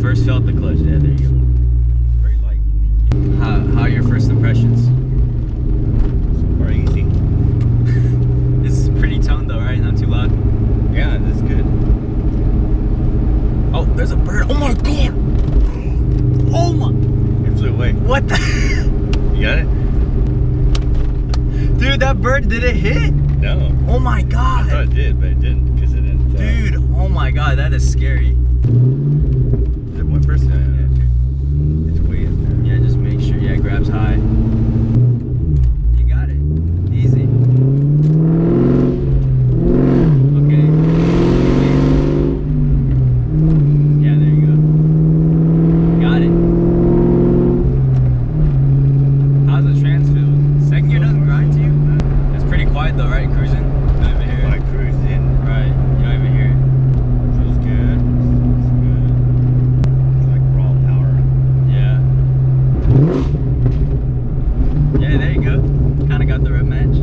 first felt the clutch. Yeah, there you go. Very light. How are your first impressions? Super easy. It's pretty toned though, right? Not too loud. Yeah, that's good. Oh, there's a bird. Oh my god! Oh my! It flew away. What the? You got it? Dude, that bird, did it hit? No. Oh my god! I thought it did, but it didn't because it didn't. Dude, oh my god, that is scary. Is it one first? Yeah, it's way up there. Yeah, just make sure, yeah, it grabs high. You got it. Easy. Okay. Yeah, there you go. Got it. How's the trans feel? Second gear doesn't grind to you? It's pretty quiet though, right? Cruising? You don't even hear If I it. cruised in, Right, you don't even hear it. feels good. It's good. It's like raw power. Yeah. Yeah, there you go. Kind of got the rev match.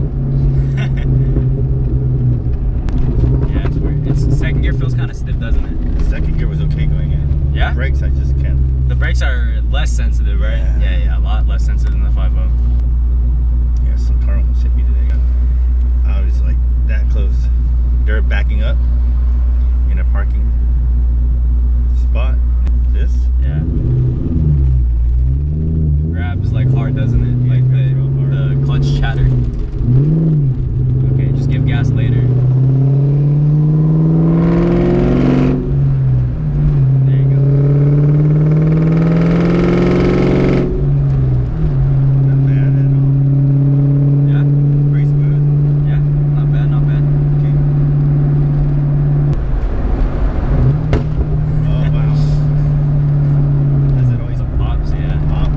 Yeah, it's weird. It's second gear feels kind of stiff, doesn't it? The second gear was okay going in. Yeah? Brakes, I just can't. The brakes are less sensitive, right? Yeah, a lot less sensitive than the 5.0. Yeah, some car almost hit me today. I was like that close. They're backing up in a parking spot. This? Yeah. Grabs like hard, doesn't it? Like the clutch chatter. Okay, just give gas later. There you go. Not bad at all. Yeah? Pretty smooth. Yeah? Not bad, not bad. Okay. Oh wow. Does it always Pops, yeah. pop?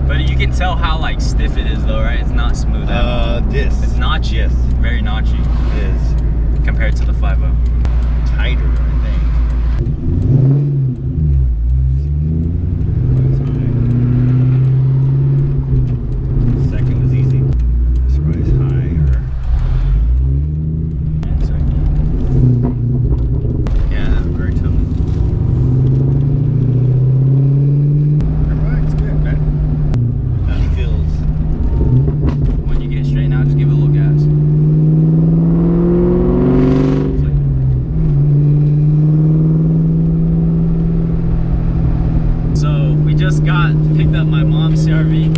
But you can tell how like stiff it is though, right? It's not smooth at all. This. It's notchy. Yes, Very notchy it is. compared to the 5.0. Tighter, I think. Second was easy. This rise higher. Yeah, very toned. Alright, it's good, man. It feels. When you get straight now, just give it a little gas. So we just picked up my mom's CRV.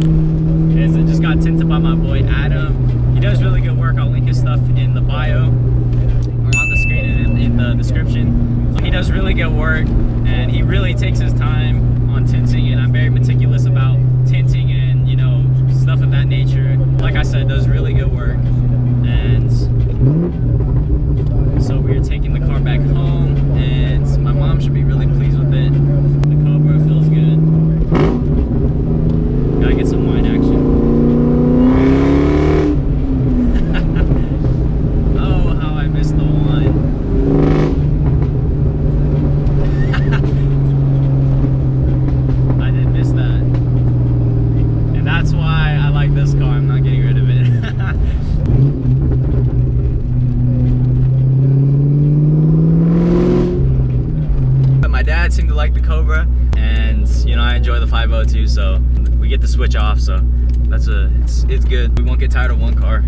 It just got tinted by my boy Adam. He does really good work. I'll link his stuff in the bio or on the screen and in the description. He does really good work and he really takes his time on tinting, and I'm very meticulous about tinting and stuff of that nature. Like I said, does really good work. And so we are taking the car back home and my mom should be really pleased with it. The Cobra feels good. Gotta get some wine action. Oh, how I miss the wine. I did miss that. And that's why I like this car. I'm not getting rid of it. But my dad seemed to like the Cobra, and I enjoy the 5.0 too, so we get to switch off, so it's good. We won't get tired of one car.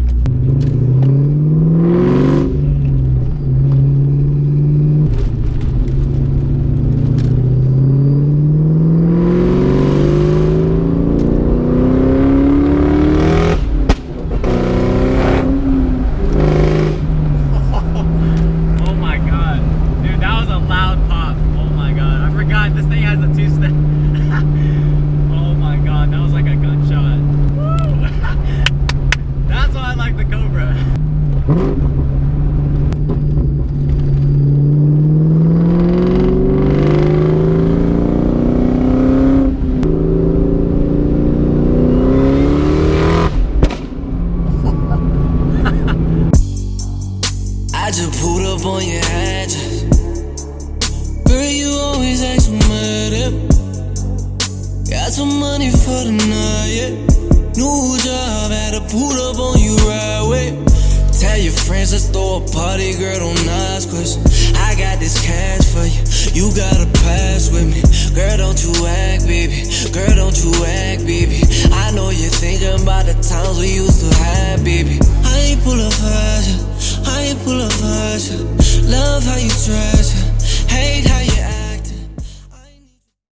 Oh my god. Dude, that was a loud pop. Oh my god. I forgot this thing has a two-step. Oh my god, that was like a gunshot. Woo! That's why I like the Cobra. I just pulled up on your address. Girl, you always act so mad at me. Got some money for the night, yeah. New job, had to pull up on you right away. Tell your friends, let's throw a party, girl, don't ask questions. I got this cash for you, you gotta pass with me. Girl, don't you act, baby, girl, don't you act, baby. I know you're thinking about the times we used to have, baby. I ain't pull up fast, I ain't pull up fast. Love how you trash, hate how you